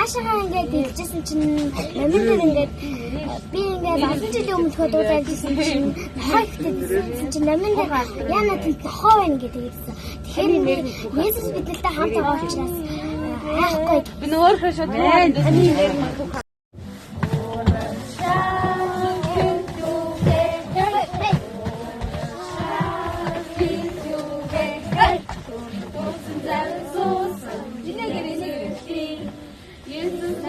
наашаага ингээд дэлжсэн чинь номин дээр ингээд би ингээд олон жилийн өмнө дуулаад ирсэн чинь нохой ихтэйсэн чинь номин дээр яна тийм нохой байна гэдэг хэлсэн. Тэгэхээр Есүс бидэлтэй хамт байгаа учраас айхгүй. Би өөрөө шууд байна. Jesus,